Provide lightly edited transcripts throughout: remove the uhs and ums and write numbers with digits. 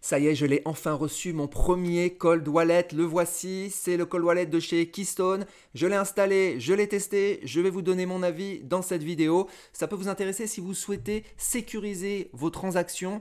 Ça y est, je l'ai enfin reçu, mon premier cold wallet, le voici, c'est le cold wallet de chez Keystone. Je l'ai installé, je l'ai testé, je vais vous donner mon avis dans cette vidéo. Ça peut vous intéresser si vous souhaitez sécuriser vos transactions,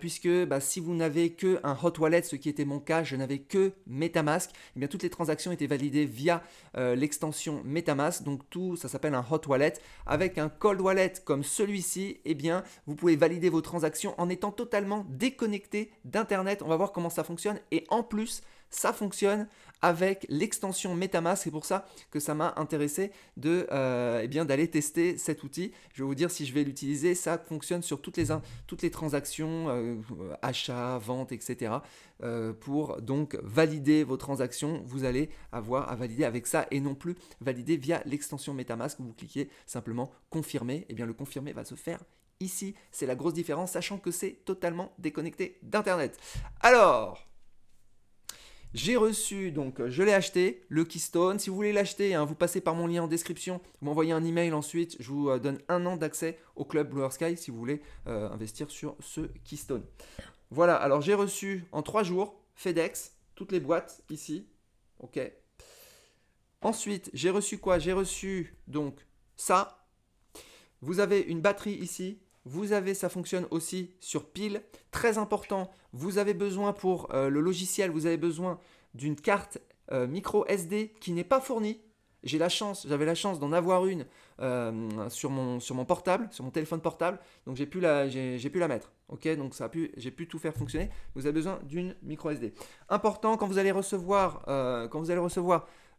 puisque si vous n'avez que un hot wallet, ce qui était mon cas, je n'avais que MetaMask, et bien toutes les transactions étaient validées via l'extension MetaMask, donc tout ça s'appelle un hot wallet. Avec un cold wallet comme celui-ci, eh bien vous pouvez valider vos transactions en étant totalement déconnecté d'Internet. On va voir comment ça fonctionne et en plus, ça fonctionne avec l'extension MetaMask. C'est pour ça que ça m'a intéressé d'aller tester cet outil. Je vais vous dire si je vais l'utiliser. Ça fonctionne sur toutes les transactions, achats, ventes, etc. Pour donc valider vos transactions, vous allez avoir à valider avec ça et non plus valider via l'extension MetaMask où vous cliquez simplement confirmer. Et bien le confirmer va se faire ici. C'est la grosse différence, sachant que c'est totalement déconnecté d'Internet. Alors, j'ai reçu, donc je l'ai acheté, le Keystone. Si vous voulez l'acheter, vous passez par mon lien en description. Vous m'envoyez un email ensuite. Je vous donne 1 an d'accès au club Blue Earth Sky si vous voulez investir sur ce Keystone. Voilà, alors j'ai reçu en 3 jours FedEx, toutes les boîtes ici. Ok. Ensuite, j'ai reçu quoi? J'ai reçu donc ça. Vous avez une batterie ici. Vous avez, ça fonctionne aussi sur pile. Très important, vous avez besoin pour le logiciel, vous avez besoin d'une carte micro SD qui n'est pas fournie. J'avais la chance d'en avoir une sur mon portable, sur mon téléphone portable. Donc j'ai pu la mettre. Ok, donc j'ai pu tout faire fonctionner. Vous avez besoin d'une micro SD. Important quand vous allez recevoir,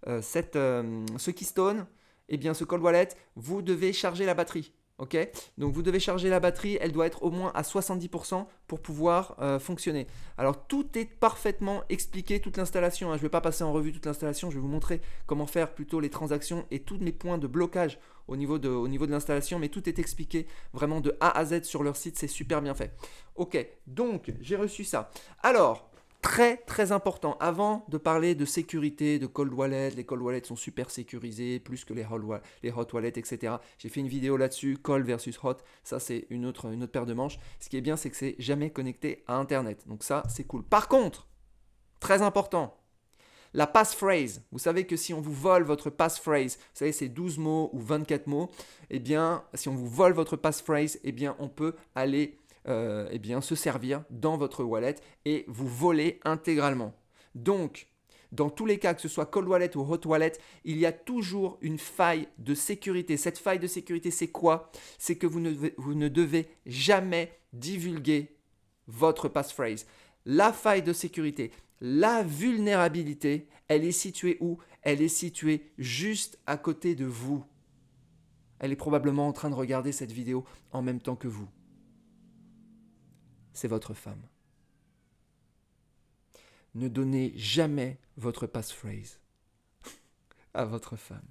ce Keystone, eh bien ce cold wallet, vous devez charger la batterie. Ok, donc vous devez charger la batterie, elle doit être au moins à 70% pour pouvoir fonctionner. Alors tout est parfaitement expliqué, toute l'installation, je ne vais pas passer en revue toute l'installation, je vais vous montrer comment faire plutôt les transactions et tous mes points de blocage au niveau de l'installation, mais tout est expliqué vraiment de A à Z sur leur site, c'est super bien fait. Ok, donc j'ai reçu ça. Alors, très très important, avant de parler de sécurité, de cold wallet, les cold wallets sont super sécurisés, plus que les hot wallets, etc. J'ai fait une vidéo là-dessus, cold versus hot, ça c'est une autre paire de manches. Ce qui est bien, c'est que c'est jamais connecté à Internet, donc ça c'est cool. Par contre, très important, la passphrase, vous savez que si on vous vole votre passphrase, vous savez c'est 12 mots ou 24 mots, eh bien si on vous vole votre passphrase, eh bien on peut aller se servir dans votre wallet et vous voler intégralement. Donc, dans tous les cas, que ce soit cold wallet ou hot wallet, il y a toujours une faille de sécurité. Cette faille de sécurité, c'est quoi? C'est que vous ne devez jamais divulguer votre passphrase. La faille de sécurité, la vulnérabilité, elle est située où? Elle est située juste à côté de vous. Elle est probablement en train de regarder cette vidéo en même temps que vous. C'est votre femme. Ne donnez jamais votre passphrase à votre femme.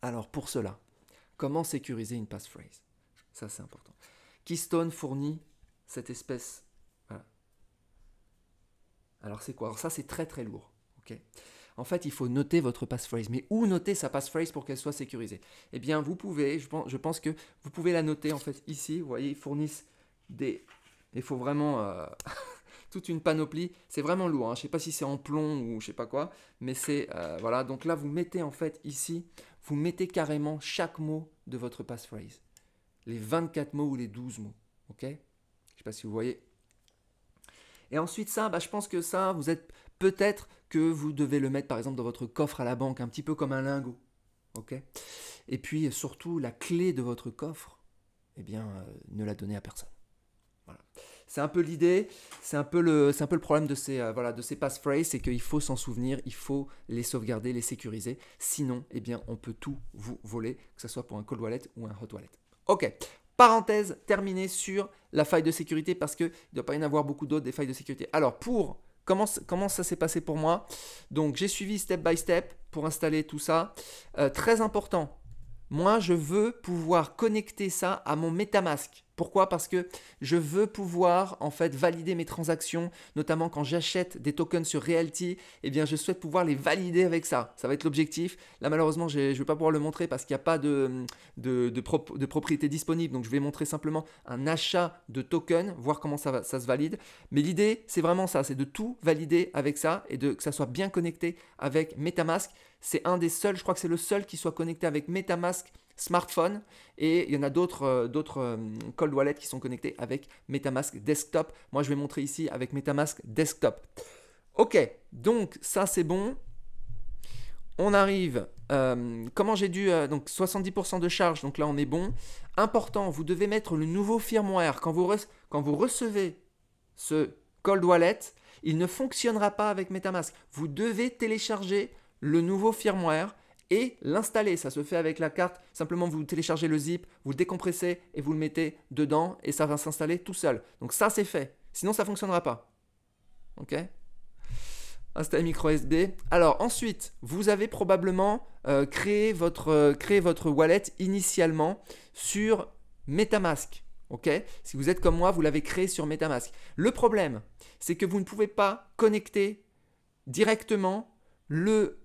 Alors pour cela, comment sécuriser une passphrase? Ça c'est important. Keystone fournit cette espèce. Voilà. Alors c'est quoi? Alors ça c'est très très lourd. Okay. En fait, il faut noter votre passphrase. Mais où noter sa passphrase pour qu'elle soit sécurisée? Eh bien, vous pouvez, je pense que vous pouvez la noter en fait ici. Vous voyez, ils fournissent des... Il faut vraiment toute une panoplie. C'est vraiment lourd. Je ne sais pas si c'est en plomb ou je ne sais pas quoi. Mais c'est... voilà. Donc là, vous mettez en fait ici, vous mettez carrément chaque mot de votre passphrase. Les 24 mots ou les 12 mots. Ok? Je ne sais pas si vous voyez. Et ensuite, ça, je pense que ça, vous êtes peut-être que vous devez le mettre par exemple dans votre coffre à la banque, un petit peu comme un lingot. Ok? Et puis surtout, la clé de votre coffre, eh bien, ne la donnez à personne. Voilà. C'est un peu l'idée, c'est un peu le problème de ces passphrases, c'est qu'il faut s'en souvenir, il faut les sauvegarder, les sécuriser. Sinon, eh bien, on peut tout vous voler, que ce soit pour un cold wallet ou un hot wallet. Ok, parenthèse terminée sur la faille de sécurité parce qu'il ne doit pas y en avoir beaucoup d'autres des failles de sécurité. Alors, comment ça s'est passé pour moi? Donc, j'ai suivi step by step pour installer tout ça. Très important, moi, je veux pouvoir connecter ça à mon MetaMask. Pourquoi? Parce que je veux pouvoir en fait valider mes transactions, notamment quand j'achète des tokens sur Realty, eh bien je souhaite pouvoir les valider avec ça. Ça va être l'objectif. Là malheureusement je ne vais pas pouvoir le montrer parce qu'il n'y a pas de propriété disponible. Donc je vais montrer simplement un achat de tokens, voir comment ça se valide. Mais l'idée c'est vraiment ça, c'est de tout valider avec ça et que ça soit bien connecté avec MetaMask. C'est un des seuls, je crois que c'est le seul qui soit connecté avec MetaMask smartphone, et il y en a d'autres cold wallets qui sont connectés avec MetaMask desktop. Moi je vais montrer ici avec MetaMask desktop. Ok, donc ça c'est bon. On arrive, comment j'ai dû, donc 70% de charge, donc là on est bon. Important, vous devez mettre le nouveau firmware. Quand vous recevez ce cold wallet, il ne fonctionnera pas avec MetaMask. Vous devez télécharger le nouveau firmware et l'installer. Ça se fait avec la carte. Simplement, vous téléchargez le zip, vous le décompressez et vous le mettez dedans et ça va s'installer tout seul. Donc ça, c'est fait. Sinon, ça ne fonctionnera pas. Ok? Installer micro SD. Alors ensuite, vous avez probablement créé votre wallet initialement sur MetaMask. Ok? Si vous êtes comme moi, vous l'avez créé sur MetaMask. Le problème, c'est que vous ne pouvez pas connecter directement le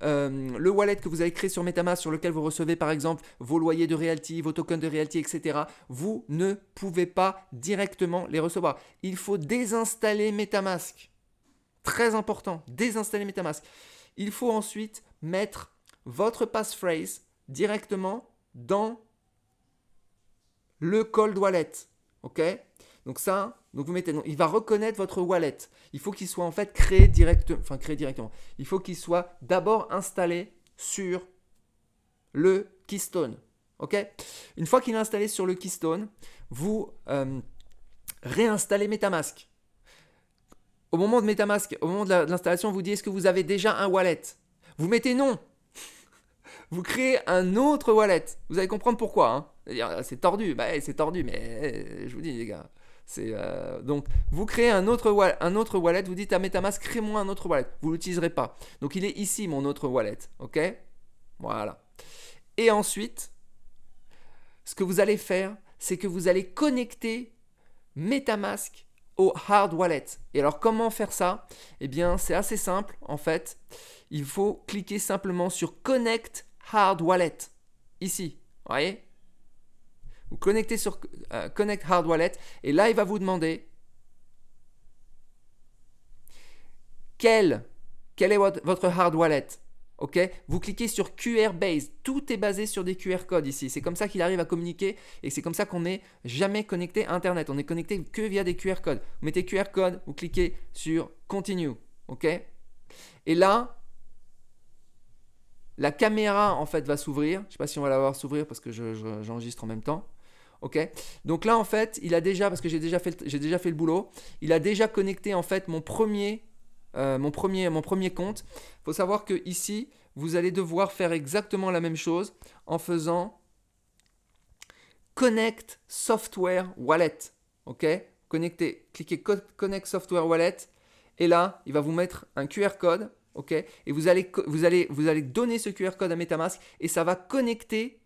wallet que vous avez créé sur MetaMask, sur lequel vous recevez par exemple vos loyers de Realty, vos tokens de Realty, etc. Vous ne pouvez pas directement les recevoir. Il faut désinstaller MetaMask. Très important, désinstaller MetaMask. Il faut ensuite mettre votre passphrase directement dans le cold wallet. Ok? Donc ça, vous mettez, il va reconnaître votre wallet. Il faut qu'il soit en fait créé directement. Il faut qu'il soit d'abord installé sur le Keystone. Ok? Une fois qu'il est installé sur le Keystone, vous réinstallez MetaMask. Au moment de MetaMask, au moment de l'installation, vous dites est-ce que vous avez déjà un wallet? Vous mettez non. Vous créez un autre wallet. Vous allez comprendre pourquoi. Hein. C'est tordu. Bah, c'est tordu, mais je vous dis les gars. Donc, vous créez un autre wallet, vous dites à MetaMask, crée-moi un autre wallet. Vous ne l'utiliserez pas. Donc, il est ici, mon autre wallet. OK? Voilà. Et ensuite, ce que vous allez faire, c'est que vous allez connecter MetaMask au hard wallet. Et alors, comment faire ça? Eh bien, c'est assez simple, en fait. Il faut cliquer simplement sur Connect Hard Wallet. Ici, vous voyez? Vous connectez sur Connect Hard Wallet et là, il va vous demander quel est votre hard wallet. Ok? Vous cliquez sur QR Base. Tout est basé sur des QR codes ici. C'est comme ça qu'il arrive à communiquer et c'est comme ça qu'on n'est jamais connecté à Internet. On est connecté que via des QR codes. Vous mettez QR code, vous cliquez sur Continue. Ok? Et là, la caméra en fait va s'ouvrir. Je ne sais pas si on va la voir s'ouvrir parce que j'enregistre en même temps. Ok, donc là en fait, il a déjà, parce que j'ai déjà fait le boulot, il a déjà connecté en fait mon premier compte. Il faut savoir que ici, vous allez devoir faire exactement la même chose en faisant Connect Software Wallet. Ok, cliquez Connect Software Wallet et là, il va vous mettre un QR code. Ok, et vous allez donner ce QR code à MetaMask et ça va connecter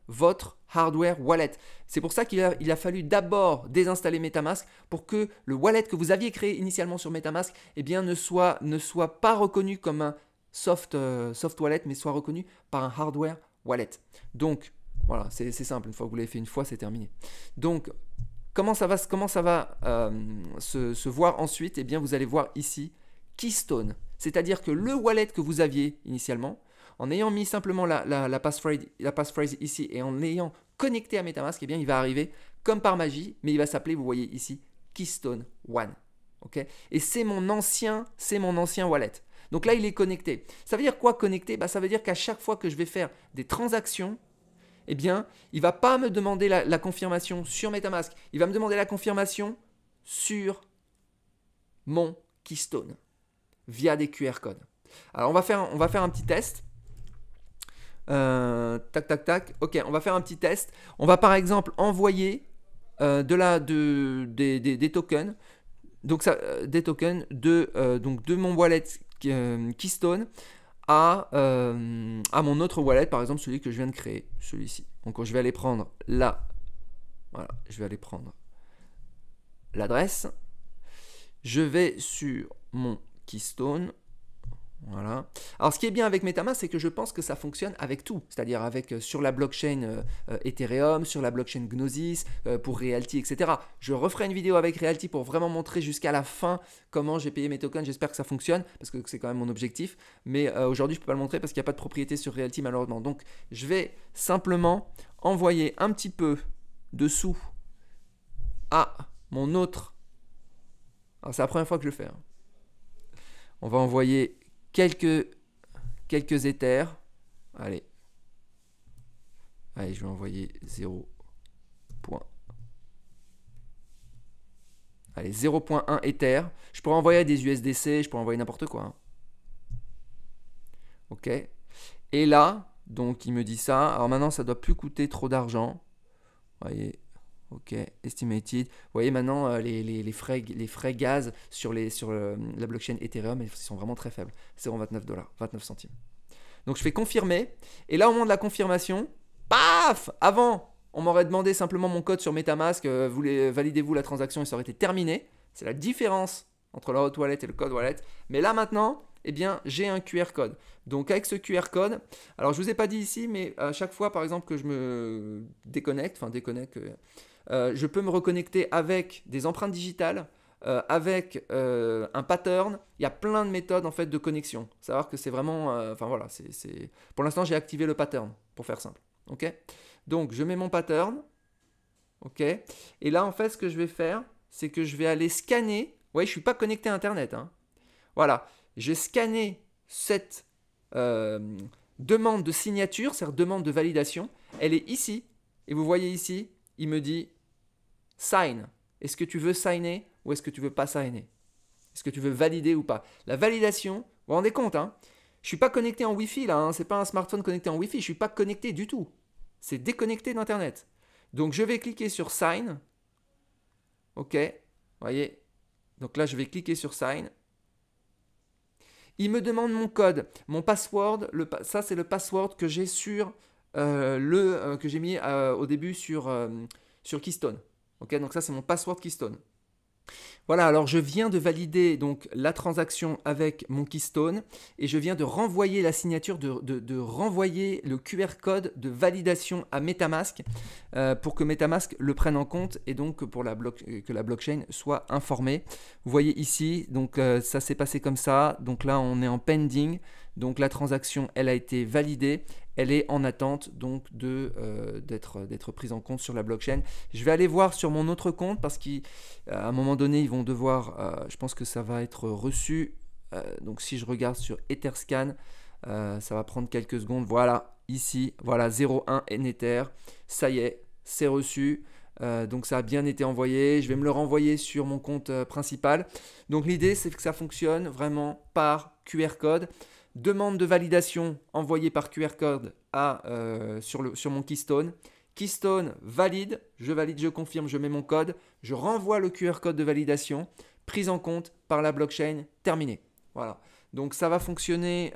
votre hardware wallet. C'est pour ça qu'il a fallu d'abord désinstaller MetaMask pour que le wallet que vous aviez créé initialement sur MetaMask ne soit pas reconnu comme un soft wallet, mais soit reconnu par un hardware wallet. Donc, voilà, c'est simple. Une fois que vous l'avez fait une fois, c'est terminé. Donc, comment ça va se voir ensuite? Eh bien, vous allez voir ici Keystone. C'est-à-dire que le wallet que vous aviez initialement, en ayant mis simplement la passphrase ici et en ayant connecté à MetaMask, eh bien, il va arriver comme par magie, mais il va s'appeler, vous voyez ici, Keystone One. Okay? Et c'est mon ancien wallet. Donc là, il est connecté. Ça veut dire quoi connecté? Ça veut dire qu'à chaque fois que je vais faire des transactions, eh bien, il ne va pas me demander la confirmation sur MetaMask. Il va me demander la confirmation sur mon Keystone via des QR codes. Alors, on va faire un petit test. Tac. Ok, on va faire un petit test. On va par exemple envoyer des tokens. Donc des tokens de mon wallet Keystone à mon autre wallet, par exemple celui que je viens de créer, celui-ci. Donc je vais aller prendre la Voilà, je vais aller prendre l'adresse. Je vais sur mon Keystone. Voilà. Alors ce qui est bien avec MetaMask, c'est que je pense que ça fonctionne avec tout, c'est-à-dire avec sur la blockchain Ethereum, sur la blockchain Gnosis, pour Realty, etc. Je referai une vidéo avec Realty pour vraiment montrer jusqu'à la fin comment j'ai payé mes tokens. J'espère que ça fonctionne, parce que c'est quand même mon objectif. Mais aujourd'hui, je ne peux pas le montrer parce qu'il n'y a pas de propriété sur Realty malheureusement. Donc je vais simplement envoyer un petit peu de sous à mon autre. Alors c'est la première fois que je le fais. Hein. On va envoyer quelques éthers. Allez, je vais envoyer 0. Allez, 0.1 ether. Je pourrais envoyer des USDC, je pourrais envoyer n'importe quoi. Hein. Ok. Et là, donc il me dit ça. Alors maintenant, ça doit plus coûter trop d'argent. Vous voyez. Ok, estimated. Vous voyez maintenant les frais gaz sur la blockchain Ethereum, ils sont vraiment très faibles. 0,29 $, 29 centimes. Donc je fais confirmer. Et là, au moment de la confirmation, paf, avant, on m'aurait demandé simplement mon code sur MetaMask. Validez-vous la transaction et ça aurait été terminé. C'est la différence entre le hot wallet et le cold wallet. Mais là maintenant, eh bien, j'ai un QR code. Donc avec ce QR code, alors je ne vous ai pas dit ici, mais à chaque fois, par exemple, que je me déconnecte, je peux me reconnecter avec des empreintes digitales, avec un pattern. Il y a plein de méthodes en fait de connexion. Savoir que c'est vraiment, voilà, pour l'instant j'ai activé le pattern pour faire simple. Ok. Donc je mets mon pattern. Ok. Et là en fait ce que je vais faire, c'est que je vais aller scanner. Ouais, je suis pas connecté à Internet. Hein. Voilà. J'ai scanné cette demande de signature, c'est-à-dire demande de validation. Elle est ici. Et vous voyez ici, il me dit sign. Est-ce que tu veux signer ou est-ce que tu veux pas signer? Est-ce que tu veux valider ou pas? La validation, vous vous rendez compte, hein? Je ne suis pas connecté en Wi-Fi là, hein, ce n'est pas un smartphone connecté en Wi-Fi, je ne suis pas connecté du tout. C'est déconnecté d'Internet. Donc je vais cliquer sur sign. Ok, vous voyez. Donc là je vais cliquer sur sign. Il me demande mon code, mon password. Ça c'est le password que j'ai sur que j'ai mis au début sur Keystone. Ok, donc ça c'est mon password Keystone. Voilà, alors je viens de valider donc la transaction avec mon Keystone et je viens de renvoyer la signature, de renvoyer le QR code de validation à MetaMask pour que MetaMask le prenne en compte et donc pour que la blockchain soit informée. Vous voyez ici, donc ça s'est passé comme ça. Donc là, on est en pending. Donc la transaction, elle a été validée. Elle est en attente donc d'être prise en compte sur la blockchain. Je vais aller voir sur mon autre compte parce qu'à un moment donné, ils vont devoir, je pense que ça va être reçu. Donc si je regarde sur Etherscan, ça va prendre quelques secondes. Voilà, ici, voilà 0,1 Ether. Ça y est, c'est reçu. Donc ça a bien été envoyé. Je vais me le renvoyer sur mon compte principal. Donc l'idée, c'est que ça fonctionne vraiment par QR code. Demande de validation envoyée par QR code sur mon Keystone. Keystone valide, je confirme, je mets mon code, je renvoie le QR code de validation, prise en compte par la blockchain, terminé. Voilà. Donc ça va fonctionner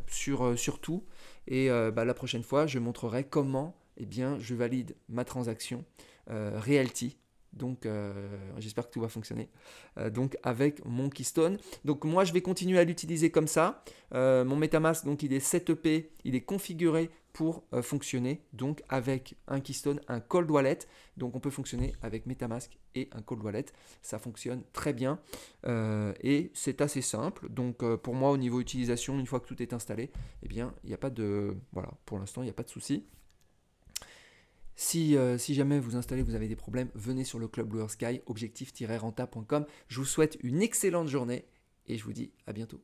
sur tout. Et la prochaine fois, je montrerai comment je valide ma transaction Realty. Donc j'espère que tout va fonctionner donc avec mon Keystone. Donc moi je vais continuer à l'utiliser comme ça. Mon MetaMask donc il est setupé, il est configuré pour fonctionner donc avec un Keystone, un cold wallet. Donc on peut fonctionner avec MetaMask et un cold wallet. Ça fonctionne très bien et c'est assez simple. Donc pour moi au niveau utilisation, une fois que tout est installé, eh bien il n'y a pas de pour l'instant il n'y a pas de souci. Si jamais vous installez, vous avez des problèmes, venez sur le Club Blue Sky, objectif-renta.com. Je vous souhaite une excellente journée et je vous dis à bientôt.